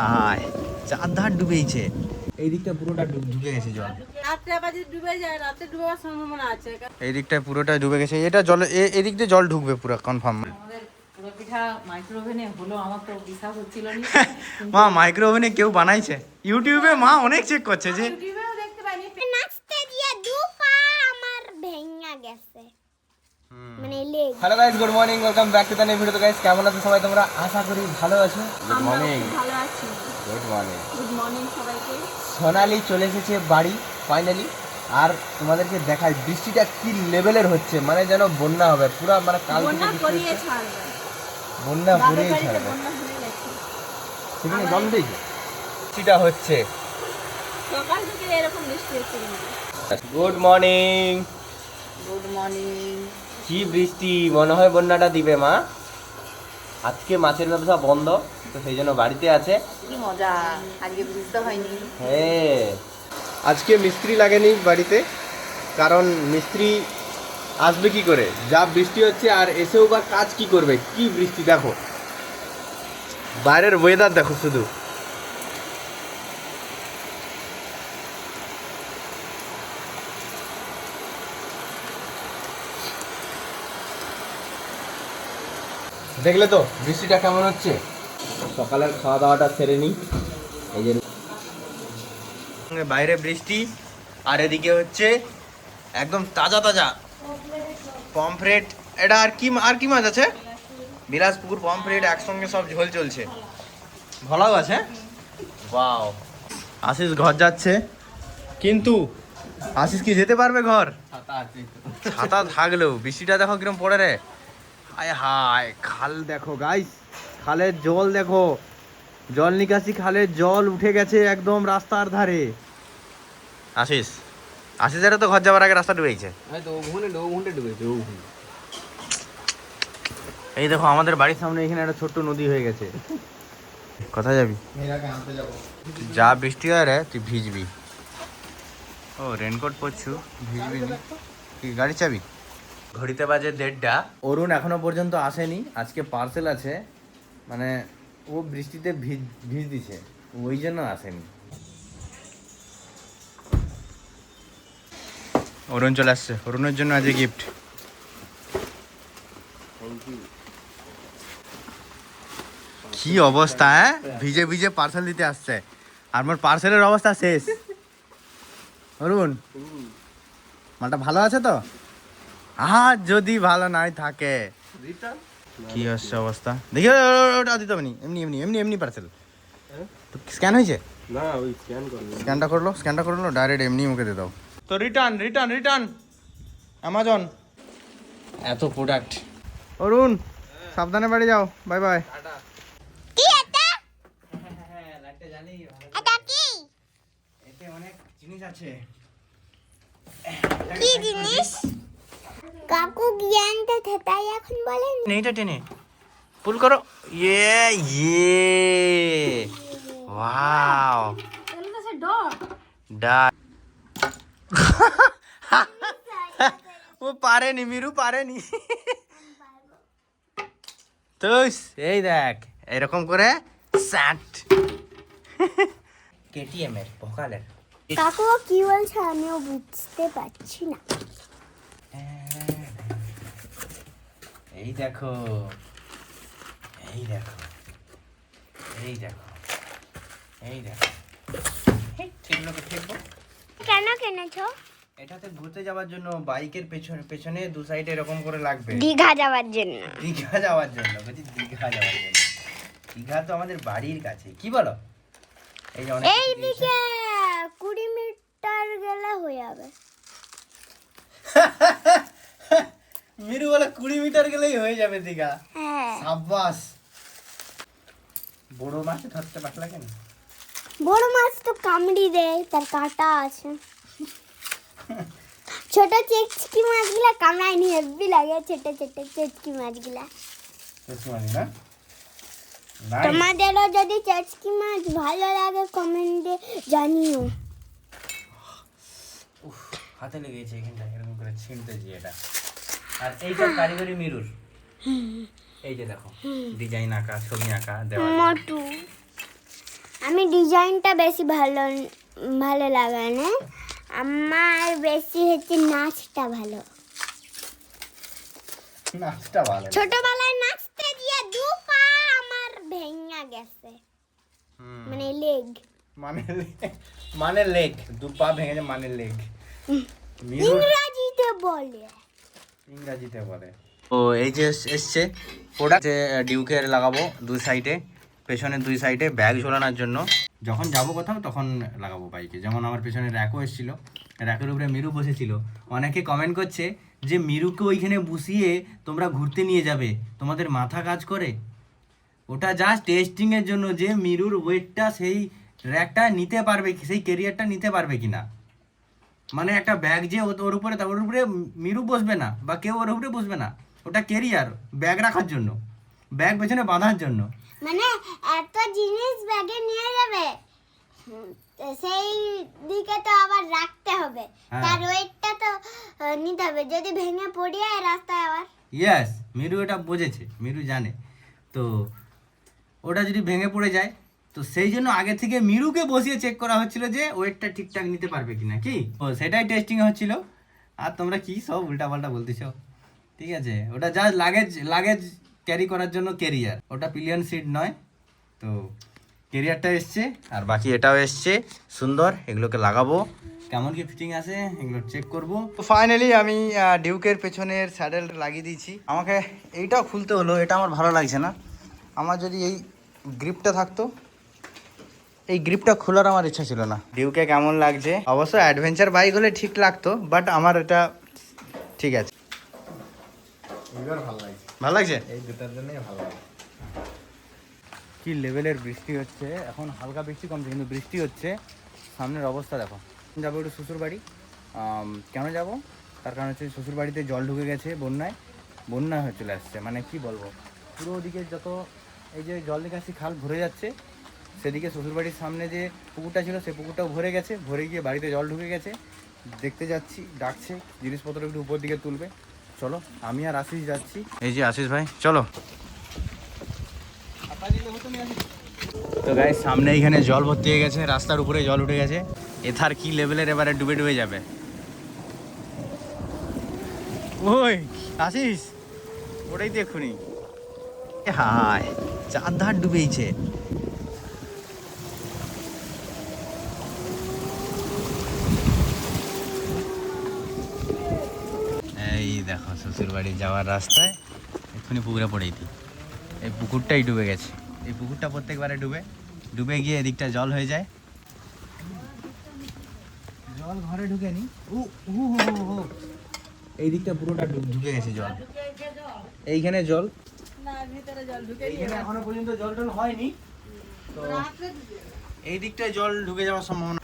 আয় চারধার ডুবেইছে, এই দিকটা পুরোটা ঢুকে গেছে জল। রাত্রে আবার যদি ডুবে যায়, রাতে ডুবার সম্ভাবনা আছে। এই দিকটা পুরোটা ডুবে গেছে, এটা জলে এদিক দিয়ে জল ঢুকবে পুরো কনফার্ম। আমাদের পুরো পিঠা মাইক্রো ওভেনে হলো, আমার তো বিশ্বাস হচ্ছিল না। মা মাইক্রো ওভেনে কেউ বানাইছে? ইউটিউবে মা অনেক চেক করছে যে ইউটিউবেও দেখতে পাইনি। নাচতে দিয়ে দু পা আমার ভেঙে গেছে, মানে leg. Hello guys, good morning, welcome back to the new video. তো গাইস, কেমন আছো সবাই তোমরা? আশা করি ভালো আছো। Good morning. ভালো আছি। Good morning. গুড মর্নিং সবাইকে। সোনালি চলে এসেছে বাড়ি ফাইনালি। আর তোমাদেরকে দেখাই বৃষ্টিটা কি লেভেলের হচ্ছে, মানে যেন বন্যা হবে পুরো, মানে কাল থেকে বন্যা বৃষ্টি করিয়ে হচ্ছে। ছাড়বে। বন্যা বাপের পুরিয়ে বাড়িতে ছাড়বে। বন্যা হয়ে গেছে। সেখানে জল দিয়েছে, বৃষ্টিটা হচ্ছে। সকাল থেকে এরকম বৃষ্টি হচ্ছে কিন্তু। Good morning. Good morning. কি বৃষ্টি, মনে হয় বন্যাটা দিবে মা। আজকে মাছের ব্যবসা বন্ধ, তো সেই জন্য বাড়িতে আছে। কি মজা, আজকে বুঝতে হয়নি। হ্যাঁ, আজকে মিস্ত্রি লাগেনি বাড়িতে, কারণ মিস্ত্রি আসবে কি করে, যা বৃষ্টি হচ্ছে। আর এসেও বা কাজ কি করবে, কি বৃষ্টি দেখো, বাইরের ওয়েদার দেখো শুধু। দেখলে তো বৃষ্টিটা কেমন হচ্ছে। সকালের খাওয়া দাওয়াটা সেরে নিই। এই যে বাইরে বৃষ্টি, আর এদিকে হচ্ছে একদম তাজা তাজা পমফ্রেট। এটা আর কি মাছ আছে? বিলাসপুর পমফ্রেট একসঙ্গে সব ঝোল চলছে। ভালোও আছে। ওয়াও, আশিস ঘর যাচ্ছে, কিন্তু আশিস কি যেতে পারবে ঘর? ছাতা থাকলেও বৃষ্টিটা দেখো কিরম পড়ে রে। আয় হায়, খাল দেখো গাইস, খালের জল দেখো, জল নিকাশি খালের জল উঠে গেছে একদম রাস্তার ধারে। আশিসেরও তো ঘর যাওয়ার আগে রাস্তা ডুবেছে। এই দেখো আমাদের বাড়ির সামনে এখানে একটা ছোট্ট নদী হয়ে গেছে। কোথায় যাবি? যা বৃষ্টি হয় রে তুই ভিজবি। ও রেনকোট পরছু, ভিজবি নি? কি গাড়ি চাবি? ঘড়িতে বাজে 1:30। অরুণ এখনো পর্যন্ত আসেনি, আজকে পার্সেল আছে, মানে ও বৃষ্টিতে ভিজ দিছে, ওই জন্য আসেনি। অরুণ চলে আসছে, অরুণের জন্য আজকে গিফট। কি অবস্থা, হ্যাঁ, ভিজে ভিজে পার্সেল দিতে আসছে, আর মোর পার্সেলের অবস্থা শেষ। অরুণ, মালটা ভালো আছে তো? আর যদি ভালো নাই থাকে কি হচ্ছে অবস্থা দেখি। ওটা দিতে হবে নি, এমনি এমনি এমনি এমনি পার্সেল স্ক্যান হয়েছে না, ওই স্ক্যান করলো, স্ক্যানটা করলো ডাইরেক্ট এমনি মুখে দিয়ে দাও তো। Return Amazon. এত প্রোডাক্ট। অরুণ সাবধানে বাড়ি যাও, বাই বাই। কি এটা? এটা কি? এতে অনেক জিনিস আছে। কি জিনিস? কাকু জ্ঞানটা থেতাই এখন বলেন। এইটা টেনে পুল করো। ওয়াও, ডাক। ও পারেনি, মিরু পারেনি। তো এই দেখ এরকম করে স্যাট কেটিএম এর ভোকালের। কাকু কি বলছে আমিও বুঝতে পারছি না। এই দেখো, এই দেখো, এই দেখো, এই দেখো, এগুলোকে ফেলবো। কেন কিনেছো? এটাতে ঘুরতে যাওয়ার জন্য, বাইকের পেছনে দু সাইডে এরকম করে লাগবে। দীঘা যাওয়ার জন্য। দীঘা যাওয়ার জন্য বলছি, দীঘা যাওয়ার জন্য। দীঘা তো আমাদের বাড়ির কাছে, কি বলো? এই যে অনেক এই কিছু দিয়েছে। দিকে 20 মিটার গেলে হয়ে যাবে। মিরু বলে 20 মিটার গেলেই হয়ে যাবে দীঘা। হ্যাঁ, সাব্বাস। বড় মাছ ধরতে পারলা কেন? বড় মাছ তো কামড়ি দেয়, তার কাঁটা আছে। ছোট চেচকি মাছগুলা কামড়ায় নি, হেব্বি লাগে ছোট ছোট চেচকি মাছগুলা। না নাই। তোমাদেরও যদি চেচকি মাছ ভালো লাগে কমেন্টে জানিও। হাতে লেগেছে এখানটা, এরকম করে ছিঁড়তে যে এটা। আর এইটা কারিগরি মিরুর, এই যে দেখো ডিজাইন আঁকা, ছবি আঁকা দেওয়া। মোটু আমি ডিজাইনটা বেশি ভালো ভালো লাগে না, আমার বেশি হচ্ছে নাচটা ভালো। নাচটা ভালো। ছোটবেলায় নাচতে গিয়ে দু পা আমার ভেঙে গেছে, মানে লেগ। মানে লেগ, দু পা ভেঙেছে মানে লেগ। ইংরেজিতে বলে। ও এই যে এসছে প্রোডাক্ট ডিউকের লাগাবো দুই সাইডে, পেছনের দুই সাইডে ব্যাগ ঝোলানোর জন্য। যখন যাবো কোথাও তখন লাগাবো বাইকে। যেমন আমার পেছনে র্যাকও এসেছিলো, র্যাকের উপরে মিরু বসেছিল। অনেকে কমেন্ট করছে যে মিরুকে ওইখানে বসিয়ে তোমরা ঘুরতে নিয়ে যাবে, তোমাদের মাথা কাজ করে? ওটা জাস্ট টেস্টিংয়ের জন্য যে মিরুর ওয়েটটা সেই র্যাকটা নিতে পারবে, সেই ক্যারিয়ারটা নিতে পারবে কিনা। মানে একটা ব্যাগ যে ওর উপরে মিরু বসবে না বা কেউ ওর উপরে বসবে না, ওটা ক্যারিয়ার, ব্যাগ রাখার জন্য, ব্যাগ পেছনে বাঁধার জন্য। মানে এত জিনিস ব্যাগে নিয়ে যাবে, সেই দিকে তো আবার রাখতে হবে, তার ওয়েটটা তো নিতে হবে, যদি ভেঙে পড়ে যায় রাস্তায় আবার। ইয়েস, মিরু এটা বুঝেছে, মিরু জানে। তো ওটা যদি ভেঙে পড়ে যায়, তো সেই জন্য আগে থেকে মিরুকে বসিয়ে চেক করা হচ্ছিল যে ওয়েটটা ঠিকঠাক নিতে পারবে কিনা, কি ও সেটাই টেস্টিং হচ্ছিল। আর তোমরা কি সব উল্টাপাল্টা বলতেছো, ঠিক আছে? ওটা জাস্ট লাগেজ ক্যারি করার জন্য ক্যারিয়ার, ওটা পিলিয়ন সিট নয়। তো ক্যারিয়ারটা এসছে, আর বাকি এটাও এসছে সুন্দর। এগুলোকে লাগাবো, কেমন কি ফিটিং আছে এগুলো চেক করব। তো ফাইনালি আমি ডিউকের পেছনের স্যাডেল লাগিয়ে দিয়েছি। আমাকে এইটাও খুলতে হলো, এটা আমার ভালো লাগছে না। আমার যদি এই গ্রিপটা থাকতো, এই গ্রিপটা খোলার আমার ইচ্ছা ছিল না। ডিউকে কেমন লাগছে? অবশ্য অ্যাডভেঞ্চার বাইক হলে ঠিক লাগতো, বাট আমার এটা ঠিক আছে। ভালো লাগছে, এই দুটার জন্যই ভালো লাগে। কি লেভেলের বৃষ্টি হচ্ছে এখন, হালকা বৃষ্টি কমছে কিন্তু বৃষ্টি হচ্ছে। সামনের অবস্থা দেখো। যাবো একটু শ্বশুর বাড়ি। কেন যাব? তার কারণ হচ্ছে শ্বশুর বাড়িতে জল ঢুকে গেছে, বন্যা হয়ে চলে আসছে। মানে কি বলবো, পুরো ওদিকে যত এই যে জল নিকাশি খাল ভরে যাচ্ছে, সেদিকে শ্বশুরবাড়ির সামনে যে পুকুরটা ছিল সেই পুকুরটাও ভরে গেছে, ভরে গিয়ে বাড়িতে জল ঢুকে গেছে। দেখতে যাচ্ছি, ডাকছে জিনিসপত্র একটু উপর দিকে তুলবে। চলো, আমি আর আশিস যাচ্ছি। এই যে আশিস ভাই, চলো। তো গাইস, সামনে এইখানে জল ভর্তি হয়ে গেছে, রাস্তার উপরে জল উঠে গেছে। এথার কি লেভেলের, এবারে ডুবে ডুবে যাবে। ওই আশিস, ওটাই দেখুনি। হায়, চার ধার ডুবেইছে। এই দেখো শ্বশুর বাড়ি যাওয়ার রাস্তায় এক্ষুনি পুকুরে পড়েই দিই। এই পুকুরটাই ডুবে গেছে। এই পুকুরটা প্রত্যেকবারে ডুবে গিয়ে এদিকটা জল হয়ে যায়। জল ঘরে ঢুকেনি, এই দিকটা পুরোটা ঢুকে গেছে জল। এইখানে জল, এইখানে এখনো পর্যন্ত জল টল হয়নি, তো এই দিকটায় জল ঢুকে যাওয়ার সম্ভাবনা।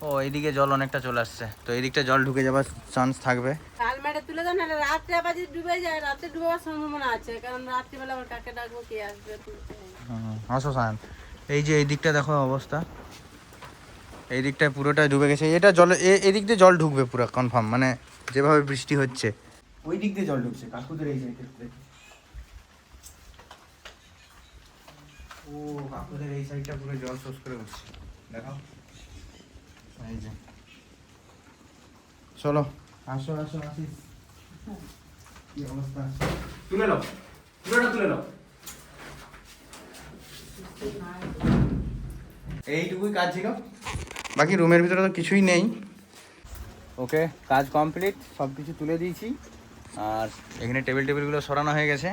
ও এইদিকে জল অনেকটা চলে আসছে, তো এই দিকটা জল ঢুকে যাওয়ার চান্স থাকবে। কালমেটে তুলে দাও, না রাত্রে আবার যদি ডুবে যায়, রাতে ডুবার সম্ভাবনা আছে, কারণ রাত্রিবেলা আবার কাকে ডাকবো, কে আসবে? আসো সায়ন, এই যে এই দিকটা দেখো অবস্থা, এই দিকটায় পুরোটা ডুবে গেছে। এটা জলে এই দিক দিয়ে জল ঢুকবে পুরো কনফার্ম, মানে যেভাবে বৃষ্টি হচ্ছে ওই দিক দিয়ে জল ঢুকছে কাকুদের এই সাইডে। ও কাকুদের এই সাইডটা পুরো জল শোষ করে উঠছে, দেখো এই যে। চলো আসো আসো আসিস, কি অবস্থা, তুলে নাও, পুরোটা তুলে নাও। এইটুকুই কাজ ছিল, বাকি রুমের ভিতরে তো কিছুই নেই। ওকে, কাজ কমপ্লিট, সব কিছু তুলে দিয়েছি। আর এখানে টেবিলগুলো সরানো হয়ে গেছে।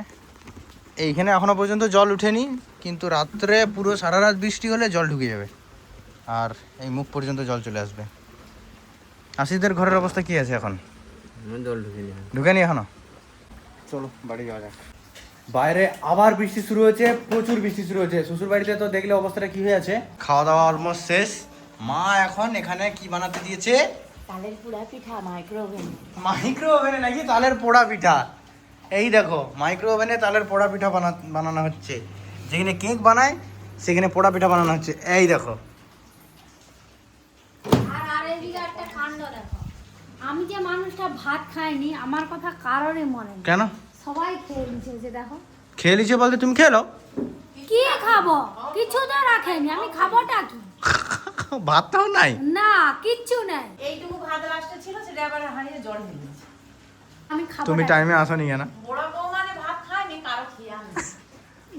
এইখানে এখনও পর্যন্ত জল উঠেনি, কিন্তু রাত্রে পুরো সারা রাত বৃষ্টি হলে জল ঢুকে যাবে, আর এই মুখ পর্যন্ত জল চলে আসবে। আশিসদের ঘরের অবস্থা কি আছে এখন? জল ঢুকেনি এখনো? চলো বাড়ি যাওয়া যাক। বাইরে আবার বৃষ্টি শুরু হয়েছে, প্রচুর বৃষ্টি শুরু হয়েছে। শ্বশুর বাড়িতে তো দেখলে অবস্থাটা কি হয়ে আছে। খাওয়া দাওয়া অলমোস্ট শেষ। মা এখন এখানে কি বানাতে দিয়েছে? তালের পোড়া পিঠা মাইক্রো ওভেনে নাকি তালের পোড়া পিঠা। এই দেখো, মাইক্রো ওভেনে তালের পোড়া পিঠা বানানো হচ্ছে। যেখানে কেক বানায় সেখানে পোড়া পিঠা বানানো হচ্ছে। এই দেখো, আর এদিকে একটা কাণ্ড দেখো, আমি যে মানুষটা ভাত খাইনি, আমার কথা কারোরই মনে নেই। কেন সবাই খেয়ে নিচ্ছে, যে দেখো। খেয়ে নিচ্ছে বলতে তুমি খেলো? কি খাবো? কিছু তো রাখেনি, আমি খাবোটা কি? ভাতটাও নাই। না, কিচ্ছু নাই। এইটুকু ভাত লাস্টে ছিল, সেটা আবার হাঁড়িতে জল ঢেলে দিয়েছি। আমি খাবো। তুমি টাইমে আসোনি কেন? বড় বউ মানে ভাত খায়নি, কারো খেয়ে আনি।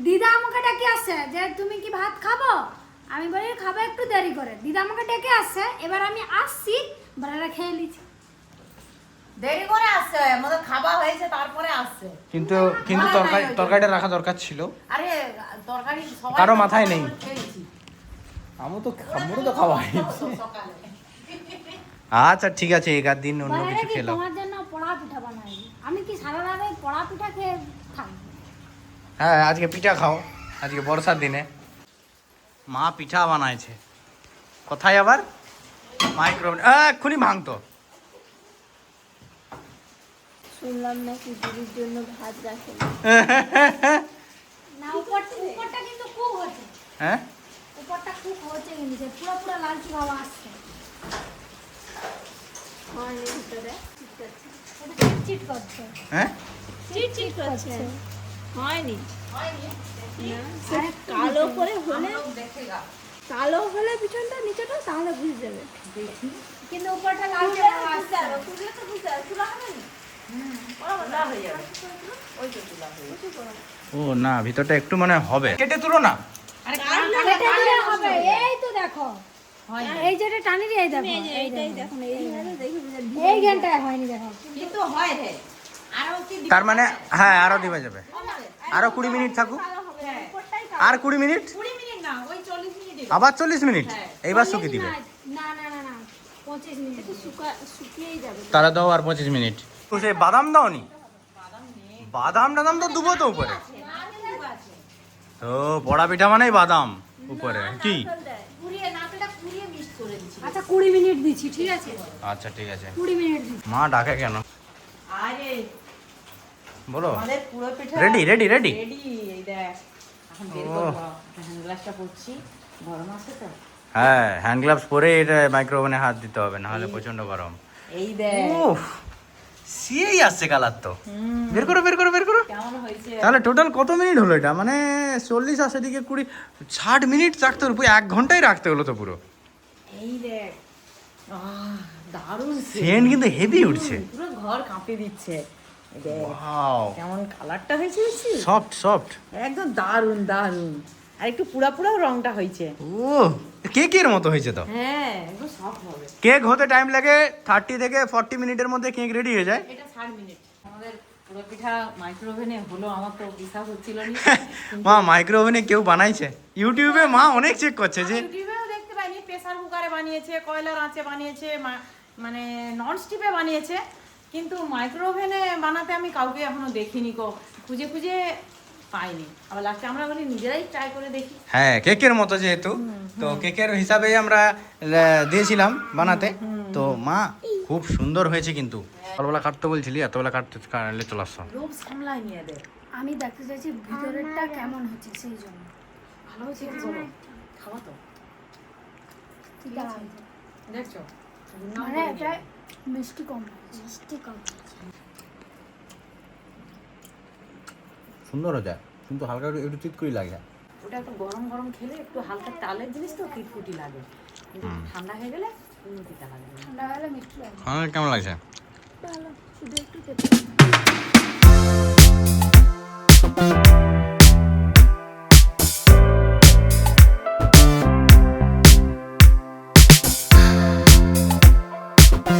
দিদা আমাকে ডেকে আসছে যে তুমি কি ভাত খাবো? আমি বলি খাবো একটু দেরি করে। দিদা আমাকে ডেকে আসছে, এবার আমি আসছি, বাড়ারা খেয়ে নিচ্ছি। দেরি করে আসছে, আমাদের খাওয়া হয়েছে তারপরে আসছে। কিন্তু তরকারিটা রাখা দরকার ছিল। আরে তরকারি সবাই কারো মাথায় নেই। খেয়েছি আমি তো খাওয়া সকালে। আচ্ছা ঠিক আছে, একার দিন অন্য বাড়ারা কিছু কি খেলাম। তোমার জন্য পোড়া পিঠা বানাই? আমি কি সারা রাত এই পোড়া পিঠা খেয়ে থাকবো? হ্যাঁ, আজকে পিঠা খাও, আজকে বর্ষার দিনে। মা পিঠা বানাইছে। কোথায় আবার? মাইক্রোওভেন। এক্ষুনি ভাঙতো। শুনলাম নাকি দিদির জন্য ভাত রাখেন। না, উপরটা কিন্তু কুক হচ্ছে। হ্যাঁ, উপরটা কুক হচ্ছে কিন্তু যে পুরো পুরো লালচি ভাব আসছে। হয়নি ভিতরে এটা চিট করছে। হ্যাঁ, চিট করছে হয়নি হয়নি? আরে কালো করে হলে দেখে গা। কালো হলে পিছনটা নিচেটা তাহলে বুঝে যাবে কিন্তু উপরটা লালচি ভাব আসছে। তুলে তো বুঝতে তুলা হবে না তুলা হয়ে যাবে। ওই তো তুলা হয়ে যাবে। ও না, ভিতরটা একটু মানে হবে। কেটে তুলো না। আরে কেটে দিলে হবে। এই তো দেখো, হয় না। এই যেটা টানি দিয়ে দেখো, এইটাই দেখুন এইভাবে দেখে বুঝে এই গেনটা হয়নি দেখো। কিন্তু হয় রে। আরো কি দিতে তার মানে হবে? হ্যাঁ, আরো দিবা যাবে। হবে। আরো 20 মিনিট থাকুক। হ্যাঁ। আর 20 মিনিট, 20 মিনিট না, ওই 40 মিনিট দিবে। আবার 40 মিনিট। হ্যাঁ। এইবার শুকিয়ে দিবে। না না না না 25 মিনিট। শুকিয়েই যাবে তারা দাও আর 25 মিনিট। তো সেই বাদাম দাওনি? বাদাম তো দুবো তো উপরে। তো বড়া পিঠা মানেই বাদাম উপরে কি? পুরিয়ে নারকেলটা পুরিয়ে মিক্স করে দিচ্ছি। আচ্ছা 20 মিনিট দিচ্ছি, ঠিক আছে? আচ্ছা ঠিক আছে। 20 মিনিট দিচ্ছি। মা ডাকে কেন? আরে বলো। আমাদের পুরো পিঠা রেডি রেডি রেডি। রেডি। এই দেখ, এখন বের ও। করব। হ্যান্ড গ্লাসটা পড়ছি, গরম আছে তো। হ্যাঁ, হ্যান্ড গ্লাভস পরে এটা মাইক্রোওভেনে হাত দিতে হবে, না হলে প্রচন্ড গরম। এই দেখ উফ, সেই আসছে কালার তো। বের করো বের করো বের করো। কেমন হয়েছে। তাহলে টোটাল কত মিনিট হলো এটা? মানে 40 আসে দিকে 20 60 মিনিট রাখতে হলো, পুরো 1 ঘন্টাই রাখতে হলো তো পুরো। এই দেখ, দারুণ সেন্ট কিন্তু হেভি উঠছে। পুরো ঘর কাঁপে দিচ্ছে। এই দেখ ওয়াও, কেমন কালারটা হয়েছে দেখছিস? Soft soft. একদম দারুণ দারুণ। আর একটু পুরা পুরাও রংটা হয়েছে। ও, কেকের মতো হয়েছে তো। হ্যাঁ, একদম সফট হবে। কেক হতে টাইম লাগে 30 থেকে 40 মিনিটের মধ্যে কেক রেডি হয়ে যায়। এটা 60 মিনিট। আমাদের পুরো পিঠা মাইক্রোওভেনে হলো, আমার তো বিশ্বাস হচ্ছিল না। মা মাইক্রোওভেনে কেউ বানাইছে? ইউটিউবে মা অনেক চেক করছে যে ইউটিউবেও দেখতে পাইনি, প্রেসার কুকারে বানিয়েছে, কয়লার আঁচে বানিয়েছে, মানে নন স্টিপে বানিয়েছে, কিন্তু মাইক্রোওভেনে বানাতে আমি কাউকে এখনো দেখিনি, খুঁজে খুঁজে পাইনি। আবার লাস্টে আমরা বলি নিজেরাই ট্রাই করে দেখি। হ্যাঁ, কেকের মতো যেহেতু, তো কেকের হিসাবে আমরা দিয়েছিলাম বানাতে। তো মা খুব সুন্দর হয়েছে কিন্তু। সকালবেলা কাটতে বলছিলি, এতবেলা কাটলে চলে আসছো। লোভ সামলাই নিয়ে দে। আমি দেখতে চাইছি ভিতরেরটা কেমন হচ্ছে, সেই জন্য। ভালো হচ্ছে কি বলো? খাওয়া তো ঠিক আছে, দেখছো, মানে এটা মিষ্টি কম মিষ্টি কম। সুন্দর হয়েছে, কিন্তু হালকা একটু চিট করে লাগে। ওটা একটু গরম গরম খেলে একটু হালকা তালের জিনিস তো কিটকুটি লাগে, কিন্তু ঠান্ডা হয়ে গেলে তিতা লাগে। ঠান্ডা হলে মিষ্টি লাগে। হ্যাঁ, কেমন লাগছে? ভালো শুধু একটু